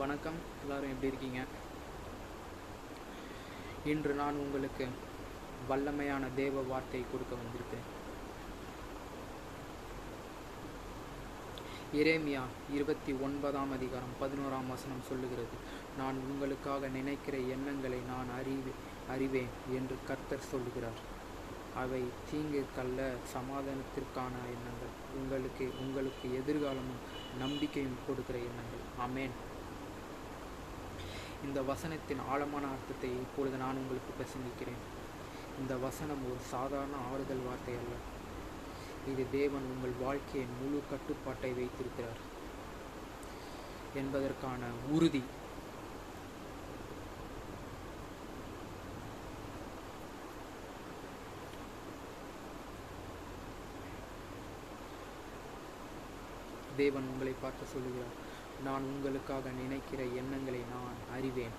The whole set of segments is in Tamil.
வணக்கம், எல்லோரும் எப்படி இருக்கீங்க? இன்று நான் உங்களுக்கு வல்லமையான தேவ வார்த்தையை கொடுக்க வந்திருக்கிறேன். எரேமியா 29ஆம் அதிகாரம் 11ஆம் வசனம் சொல்லுகிறது, நான் உங்களுக்காக நினைக்கிற எண்ணங்களை நான் அறிவேன் என்று கர்த்தர் சொல்லுகிறார். அவை தீங்கிற்கல்ல, சமாதானத்திற்கான எண்ணங்கள், உங்களுக்கு எதிர்காலமும் நம்பிக்கையும் கொடுக்கிற எண்ணங்கள். ஆமென். இந்த வசனத்தின் ஆழமான அர்த்தத்தை இப்பொழுது நான் உங்களுக்கு பிரசங்கிக்கிறேன். இந்த வசனம் ஒரு சாதாரண ஆறுதல் வார்த்தை அல்ல. இது தேவன் உங்கள் வாழ்க்கையின் முழு கட்டுப்பாட்டை வைத்திருக்கிறார் என்பதற்கான உறுதி. தேவன் உங்களை பார்த்து சொல்லுகிறார், நான் உங்களுக்காக நினைக்கிற எண்ணங்களை நான் அறிவேன்.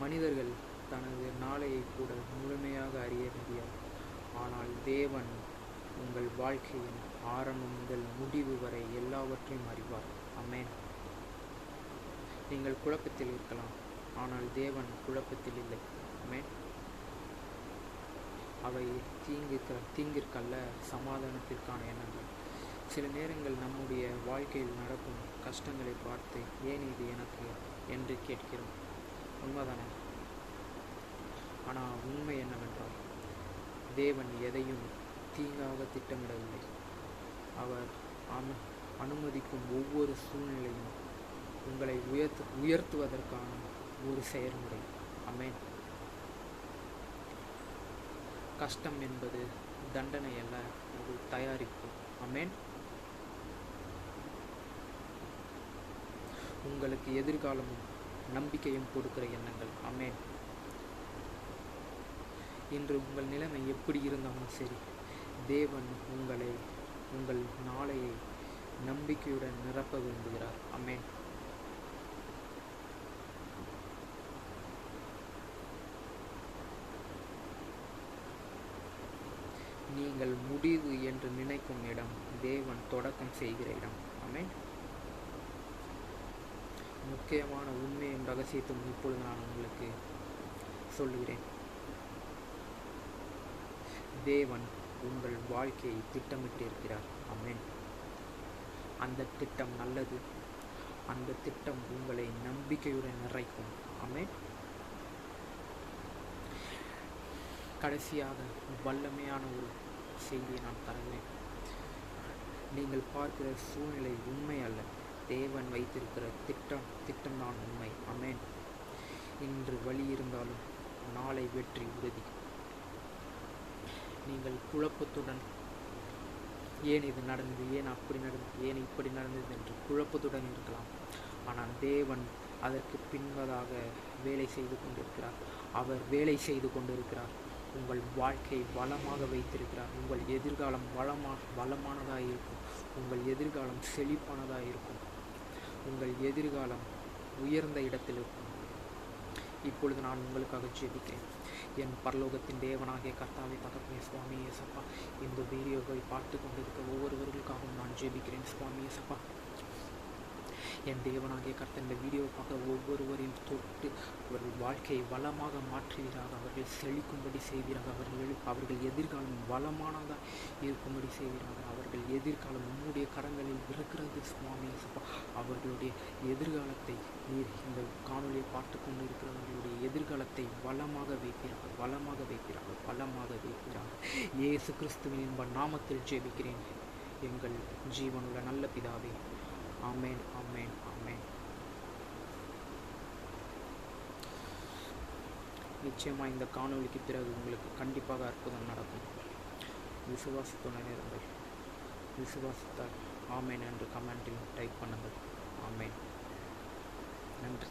மனிதர்கள் தனது நாளையை கூட முழுமையாக அறிய முடியாது. ஆனால் தேவன் உங்கள் வாழ்க்கையின் ஆரம்பம் முதல் முடிவு வரை எல்லாவற்றையும் அறிவார். ஆமென். நீங்கள் குழப்பத்தில் இருக்கலாம், ஆனால் தேவன் குழப்பத்தில் இல்லை. ஆமென். அவை தீங்கிற்கல்ல, சமாதானத்திற்கான எண்ணங்கள். சில நேரங்கள் நம்முடைய வாழ்க்கையில் நடக்கும் கஷ்டங்களை பார்த்து ஏன் இது எனக்கு என்று கேட்கிறோம். உண்மைதானே? ஆனால் உண்மை என்னவென்றால், தேவன் எதையும் தீங்காக திட்டமிடவில்லை. அவர் அனுமதிக்கும் ஒவ்வொரு சூழ்நிலையும் உங்களை உயர்த்துவதற்கான ஒரு செயல்முறை. ஆமென். கஷ்டம் என்பது தண்டனை அல்ல, அது தயாரிப்பு. ஆமென். உங்களுக்கு எதிர்காலமும் நம்பிக்கையும் கொடுக்கிற எண்ணங்கள். ஆமென். இன்று உங்கள் நிலைமை எப்படி இருந்தாலும் சரி, தேவன் உங்கள் நாளையை நம்பிக்கையுடன் நிரப்ப விரும்புகிறார். ஆமென். நீங்கள் முடிவு என்று நினைக்கும் இடம் தேவன் தொடக்கம் செய்கிற இடம். ஆமென். முக்கியமான உண்மையும் ரகசியத்தும் இப்பொழுது நான் உங்களுக்கு சொல்லுகிறேன். தேவன் உங்கள் வாழ்க்கையை திட்டமிட்டிருக்கிறார். ஆமென். அந்த திட்டம் நல்லது. அந்த திட்டம் உங்களை நம்பிக்கையுடன் நிறைக்கும். ஆமென். கடைசியாக வல்லமையான ஒரு செய்தியை நான் தருகிறேன். நீங்கள் பார்க்கிற சூழ்நிலை உண்மை அல்ல, தேவன் வைத்திருக்கிற திட்டம்தான் உண்மை. ஆமென். இன்று வலி இருந்தாலும் நாளை வெற்றி உறுதி. நீங்கள் குழப்பத்துடன் ஏன் இது நடந்தது, ஏன் அப்படி நடந்தது, ஏன் இப்படி நடந்தது என்று குழப்பத்துடன் இருக்கலாம். ஆனால் தேவன் அதற்கு பின்பதாக வேலை செய்து கொண்டிருக்கிறார். அவர் வேலை செய்து கொண்டிருக்கிறார். உங்கள் வாழ்க்கை வளமாக வைத்திருக்கிறார். உங்கள் எதிர்காலம் வளமானதாக இருக்கும். உங்கள் எதிர்காலம் செழிப்பானதாக இருக்கும். உங்கள் எதிர்காலம் உயர்ந்த இடத்தில் இருக்கும். இப்பொழுது நான் உங்களுக்காக ஜெபிக்கிறேன். என் பரலோகத்தின் தேவனாகிய கர்த்தாவே, தகப்பனே, சுவாமி இயேசப்பா, இந்த வீடியோவை பார்த்து கொண்டிருக்க ஒவ்வொருவர்களுக்காகவும் நான் ஜெபிக்கிறேன். சுவாமி இயேசப்பா, என் தேவனாகிய கர்த்தர் இந்த வீடியோவை பார்க்க ஒவ்வொருவரையும் தொட்டு அவர்கள் வாழ்க்கையை வளமாக மாற்றுவீராக. அவர்கள் செழிக்கும்படி செய்வீராக. அவர்கள் எதிர்காலம் வளமானதாக இருக்கும்படி செய்வீராக. அவர்கள் எதிர்காலம் உன்னுடைய கரங்களில் இருக்கிறது. சுவாமி இயேசப்பா, அவர்களுடைய எதிர்காலத்தை நீர் இந்த காணொலியை பார்த்து கொண்டு இருக்கிறவர்களுடைய எதிர்காலத்தை வளமாக வைப்பீராக. இயேசு கிறிஸ்துவின் இன்ப நாமத்தில் ஜெபிக்கிறேன் எங்கள் ஜீவனுள்ள நல்ல பிதாவே. ஆமென், ஆமென், ஆமென். நிச்சயமாக இந்த காணொலிக்கு பிறகு உங்களுக்கு கண்டிப்பாக அற்புதம் நடக்கும். விசுவாசத்துடன் இருங்கள். விசுவாசத்தால் ஆமென் என்று கமெண்டில் டைப் பண்ணுங்கள். ஆமென். நன்றி.